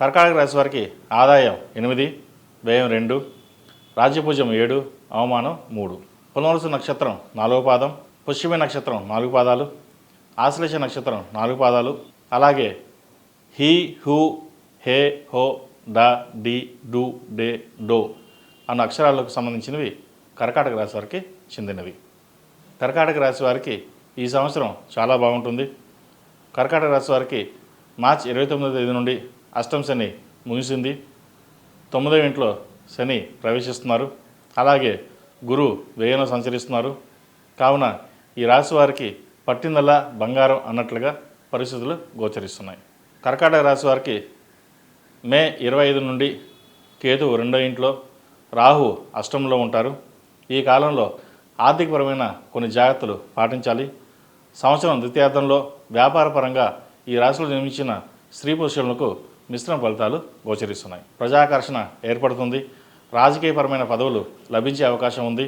కర్కాటక రాశి వారికి ఆదాయం 8, వ్యయం 2, రాజ్యపూజ్యం 7, అవమానం 3. పునర్వసు నక్షత్రం 4వ పాదం, పుష్యమి నక్షత్రం 4 పాదాలు, ఆశ్లేష నక్షత్రం 4 పాదాలు, అలాగే హీ, హూ, హే, హో, డా, డి, డు, డే, డో అన్న అక్షరాలకు సంబంధించినవి కర్కాటక రాశి వారికి చెందినవి. కర్కాటక రాశి వారికి ఈ సంవత్సరం చాలా బాగుంటుంది. కర్కాటక రాశి వారికి మార్చి 29వ తేదీ నుండి అష్టమ శని ముగిసింది. 9వ ఇంట్లో శని ప్రవేశిస్తున్నారు. అలాగే గురువు వ్యయంలో సంచరిస్తున్నారు. కావున ఈ రాశి వారికి పట్టిందల్లా బంగారం అన్నట్లుగా పరిస్థితులు గోచరిస్తున్నాయి. కర్కాటక రాశి వారికి మే 25 నుండి కేతు 2వ ఇంట్లో, రాహు అష్టంలో ఉంటారు. ఈ కాలంలో ఆర్థికపరమైన కొన్ని జాగ్రత్తలు పాటించాలి. సంవత్సరం ద్వితీయార్థంలో వ్యాపారపరంగా ఈ రాశిలో జన్మించిన స్త్రీ పురుషులకు మిశ్రమ ఫలితాలు గోచరిస్తున్నాయి. ప్రజాకర్షణ ఏర్పడుతుంది. రాజకీయపరమైన పదవులు లభించే అవకాశం ఉంది.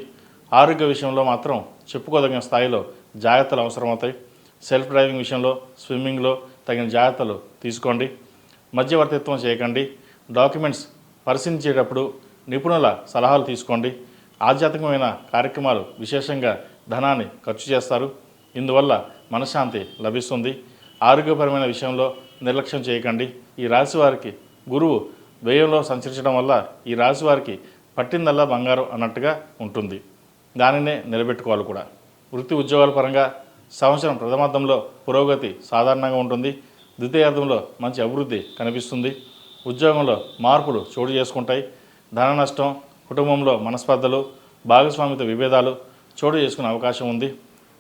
ఆరోగ్య విషయంలో మాత్రం చెప్పుకోదగిన స్థాయిలో జాగ్రత్తలు అవసరమవుతాయి. సెల్ఫ్ డ్రైవింగ్ విషయంలో, స్విమ్మింగ్లో తగిన జాగ్రత్తలు తీసుకోండి. మధ్యవర్తిత్వం చేయకండి. డాక్యుమెంట్స్ పరిశీలించేటప్పుడు నిపుణుల సలహాలు తీసుకోండి. ఆధ్యాత్మికమైన కార్యక్రమాలు విశేషంగా ధనాన్ని ఖర్చు చేస్తారు. ఇందువల్ల మనశ్శాంతి లభిస్తుంది. ఆరోగ్యపరమైన విషయంలో నిర్లక్ష్యం చేయకండి. ఈ రాశి వారికి గురువు వ్యయంలో సంచరించడం వల్ల ఈ రాశి వారికి పట్టిందల్లా బంగారం అన్నట్టుగా ఉంటుంది. దానినే నిలబెట్టుకోవాలి కూడా. వృత్తి ఉద్యోగాల పరంగా సంవత్సరం ప్రథమార్థంలో పురోగతి సాధారణంగా ఉంటుంది. ద్వితీయార్థంలో మంచి అభివృద్ధి కనిపిస్తుంది. ఉద్యోగంలో మార్పులు చోటు చేసుకుంటాయి. ధన నష్టం, కుటుంబంలో మనస్పర్ధలు, భాగస్వామితో విభేదాలు చోటు చేసుకునే అవకాశం ఉంది.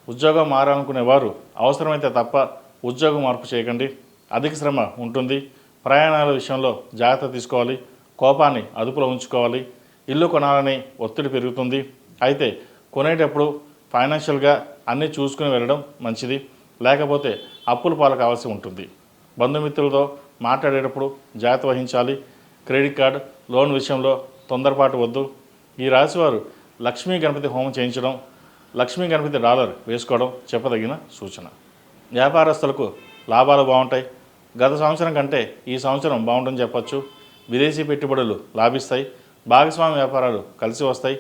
ఉద్యోగం మారాలనుకునే వారు అవసరమైతే తప్ప ఉద్యోగం మార్పు చేయకండి. అధిక శ్రమ ఉంటుంది. ప్రయాణాల విషయంలో జాగ్రత్త తీసుకోవాలి. కోపాన్ని అదుపులో ఉంచుకోవాలి. ఇల్లు కొనాలని ఒత్తిడి పెరుగుతుంది. అయితే కొనేటప్పుడు ఫైనాన్షియల్గా అన్నీ చూసుకుని వెళ్ళడం మంచిది. లేకపోతే అప్పుల పాలు కావాల్సి ఉంటుంది. బంధుమిత్రులతో మాట్లాడేటప్పుడు జాగ్రత్త వహించాలి. క్రెడిట్ కార్డు, లోన్ విషయంలో తొందరపాటు వద్దు. ఈ రాశివారు లక్ష్మీ గణపతి హోమం చేయించడం, లక్ష్మీ గణపతి డాలర్ వేసుకోవడం చెప్పదగిన సూచన. వ్యాపారస్తులకు లాభాలు బాగుంటాయి. గత సంవత్సరం కంటే ఈ సంవత్సరం బాగుంటుందని చెప్పచ్చు. విదేశీ పెట్టుబడులు లాభిస్తాయి. భాగస్వామి వ్యాపారాలు కలిసి వస్తాయి.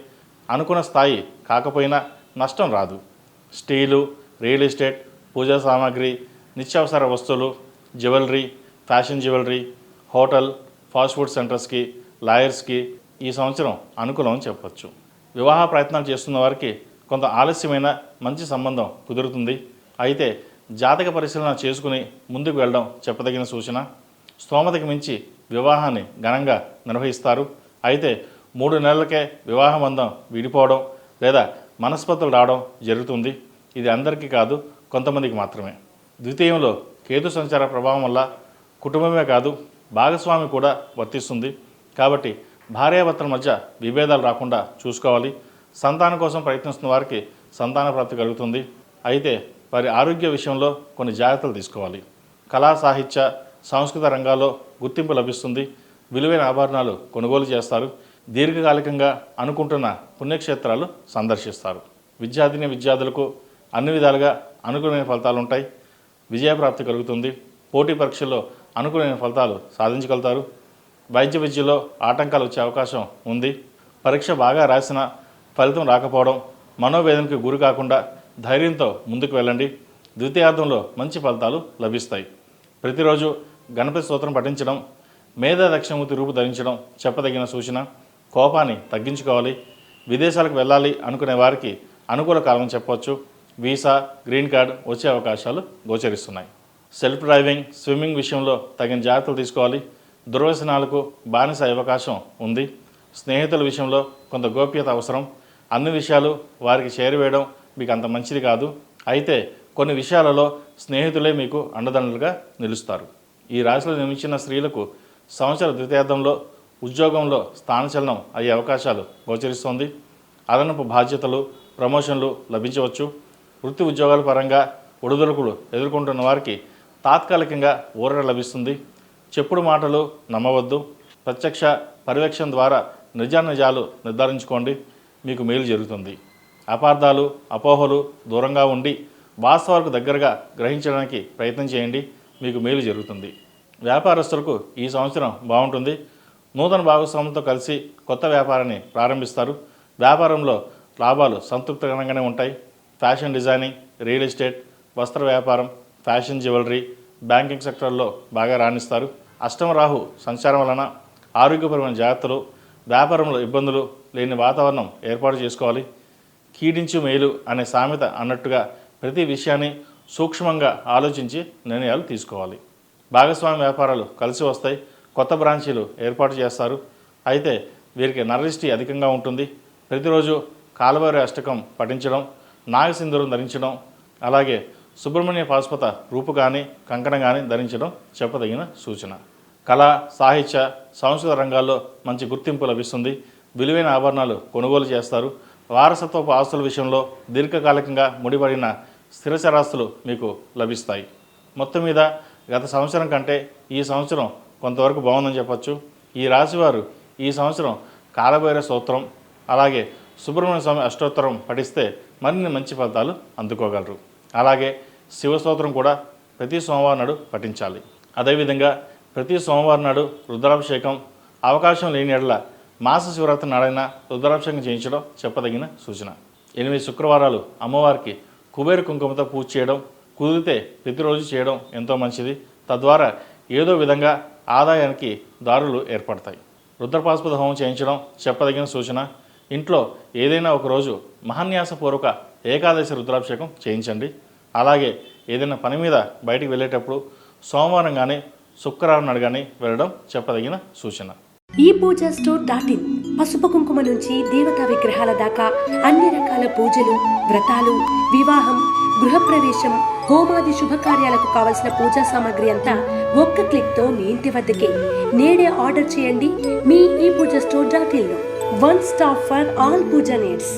అనుకున్న స్థాయి కాకపోయినా నష్టం రాదు. స్టీలు, రియల్ ఎస్టేట్, పూజా సామాగ్రి, నిత్యావసర వస్తువులు, jewellery, fashion jewellery, hotel, fast food సెంటర్స్కి, లాయర్స్కి ఈ సంవత్సరం అనుకూలం అని చెప్పచ్చు. వివాహ ప్రయత్నాలు చేస్తున్న వారికి కొంత ఆలస్యమైన మంచి సంబంధం కుదురుతుంది. అయితే జాతక పరిశీలన చేసుకుని ముందుకు వెళ్ళడం చెప్పదగిన సూచన. స్తోమతకి మించి వివాహాన్ని ఘనంగా నిర్వహిస్తారు. అయితే 3 నెలలకే వివాహ బంధం విడిపోవడం లేదా మనస్పర్ధలు రావడం జరుగుతుంది. ఇది అందరికీ కాదు, కొంతమందికి మాత్రమే. ద్వితీయంలో కేతు సంచార ప్రభావం వల్ల కుటుంబమే కాదు భాగస్వామి కూడా వర్తిస్తుంది. కాబట్టి భార్యాభర్తల మధ్య విభేదాలు రాకుండా చూసుకోవాలి. సంతానం కోసం ప్రయత్నిస్తున్న వారికి సంతాన ప్రాప్తి కలుగుతుంది. అయితే వారి ఆరోగ్య విషయంలో కొన్ని జాగ్రత్తలు తీసుకోవాలి. కళా, సాహిత్య, సాంస్కృతిక రంగాల్లో గుర్తింపు లభిస్తుంది. విలువైన ఆభరణాలు కొనుగోలు చేస్తారు. దీర్ఘకాలికంగా అనుకుంటున్న పుణ్యక్షేత్రాలు సందర్శిస్తారు. విద్యార్థులకు అన్ని విధాలుగా అనుకూలమైన ఫలితాలు ఉంటాయి. విజయప్రాప్తి కలుగుతుంది. పోటీ పరీక్షల్లో అనుకూలమైన ఫలితాలు సాధించగలుగుతారు. వైద్య విద్యలో ఆటంకాలు వచ్చే అవకాశం ఉంది. పరీక్ష బాగా రాసినా ఫలితం రాకపోవడం, మనోవేదనకు గురి కాకుండా ధైర్యంతో ముందుకు వెళ్ళండి. ద్వితీయార్థంలో మంచి ఫలితాలు లభిస్తాయి. ప్రతిరోజు గణపతి స్తోత్రం పఠించడం, మేధా దక్షిణమూర్తి రూపు ధరించడం చెప్పదగిన సూచన. కోపాన్ని తగ్గించుకోవాలి. విదేశాలకు వెళ్ళాలి అనుకునే వారికి అనుకూల కాలం చెప్పవచ్చు. వీసా, గ్రీన్ కార్డ్ వచ్చే అవకాశాలు గోచరిస్తున్నాయి. సెల్ఫ్ డ్రైవింగ్, స్విమ్మింగ్ విషయంలో తగిన జాగ్రత్తలు తీసుకోవాలి. దుర్వ్యసనాలకు బానిస అవకాశం ఉంది. స్నేహితుల విషయంలో కొంత గోప్యత అవసరం. అన్ని విషయాలు వారికి చేరవేయడం మీకు అంత మంచిది కాదు. అయితే కొన్ని విషయాలలో స్నేహితులే మీకు అండదండలుగా నిలుస్తారు. ఈ రాశిలో జన్మించిన స్త్రీలకు సంవత్సర ద్వితీయార్థంలో ఉద్యోగంలో స్థానచలనం అయ్యే అవకాశాలు గోచరిస్తోంది. అదనపు బాధ్యతలు, ప్రమోషన్లు లభించవచ్చు. వృత్తి ఉద్యోగాల పరంగా ఒడిదుడుకులు ఎదుర్కొంటున్న వారికి తాత్కాలికంగా ఊరట లభిస్తుంది. చెప్పుడు మాటలు నమ్మవద్దు. ప్రత్యక్ష పర్యవేక్షణ ద్వారా నిజానిజాలు నిర్ధారించుకోండి. మీకు మేలు జరుగుతుంది. అపార్థాలు, అపోహలు దూరంగా ఉండి వాస్తవాలకు దగ్గరగా గ్రహించడానికి ప్రయత్నం చేయండి. మీకు మేలు జరుగుతుంది. వ్యాపారస్తులకు ఈ సంవత్సరం బాగుంటుంది. నూతన భాగస్వాములతో కలిసి కొత్త వ్యాపారాన్ని ప్రారంభిస్తారు. వ్యాపారంలో లాభాలు సంతృప్తికరంగానే ఉంటాయి. ఫ్యాషన్ డిజైనింగ్, రియల్ ఎస్టేట్, వస్త్ర వ్యాపారం, ఫ్యాషన్ జ్యువెలరీ, బ్యాంకింగ్ సెక్టర్లో బాగా రాణిస్తారు. అష్టమ రాహు సంచారం వలన ఆరోగ్యపరమైన జాగ్రత్తలు, వ్యాపారంలో ఇబ్బందులు లేని వాతావరణం ఏర్పాటు చేసుకోవాలి. కీడించు మేలు అనే సామెత అన్నట్టుగా ప్రతి విషయాన్ని సూక్ష్మంగా ఆలోచించి నిర్ణయాలు తీసుకోవాలి. భాగస్వామ్య వ్యాపారాలు కలిసి వస్తాయి. కొత్త బ్రాంచీలు ఏర్పాటు చేస్తారు. అయితే వీరికి నరదిష్టి అధికంగా ఉంటుంది. ప్రతిరోజు కాలభైరవ అష్టకం పఠించడం, నాగసింధూరం ధరించడం, అలాగే సుబ్రహ్మణ్య పాశుపత రూపు కానీ కంకణం కానీ ధరించడం చెప్పదగిన సూచన. కళ, సాహిత్య, సంస్కృత రంగాల్లో మంచి గుర్తింపు లభిస్తుంది. విలువైన ఆభరణాలు కొనుగోలు చేస్తారు. వారసత్వపు ఆస్తుల విషయంలో దీర్ఘకాలికంగా ముడిపడిన స్థిరచరాస్తులు మీకు లభిస్తాయి. మొత్తం మీద గత సంవత్సరం కంటే ఈ సంవత్సరం కొంతవరకు బాగుందని చెప్పచ్చు. ఈ రాశివారు ఈ సంవత్సరం కాలభైరవ స్తోత్రం, అలాగే సుబ్రహ్మణ్య స్వామి అష్టోత్తరం పఠిస్తే మరిన్ని మంచి ఫలితాలు అందుకోగలరు. అలాగే శివస్తోత్రం కూడా ప్రతి సోమవారం నాడు పఠించాలి. అదేవిధంగా ప్రతి సోమవారం నాడు రుద్రాభిషేకం, అవకాశం లేని ఎడల మాస శివరాత్రి నాడైనా రుద్రాభిషేకం చేయించడం చెప్పదగిన సూచన. 8 శుక్రవారాలు అమ్మవారికి కుబేర కుంకుమతో పూజ చేయడం, కుదిరితే ప్రతిరోజు చేయడం ఎంతో మంచిది. తద్వారా ఏదో విధంగా ఆదాయానికి దారులు ఏర్పడతాయి. రుద్రపాశుపత హోమం చేయించడం చెప్పదగిన సూచన. ఇంట్లో ఏదైనా ఒకరోజు మహాన్యాసపూర్వక ఏకాదశి రుద్రాభిషేకం చేయించండి. అలాగే ఏదైనా పని మీద బయటికి వెళ్ళేటప్పుడు సోమవారం కానీ శుక్రవారం నాడు కానీ వెళ్ళడం చెప్పదగిన సూచన. ఈ పూజా స్టోర్.in పసుపు కుంకుమ నుంచి దేవతా విగ్రహాల దాకా అన్ని రకాల పూజలు, వ్రతాలు, వివాహం, గృహప్రవేశం, హోమాది శుభకార్యాలకు కావలసిన పూజా సామాగ్రి అంతా ఒక్క క్లిక్తో మీ ఇంటి వద్దకే. నేడే ఆర్డర్ చేయండి మీ ఈ పూజా స్టోర్.in లో. One stop for all pooja needs.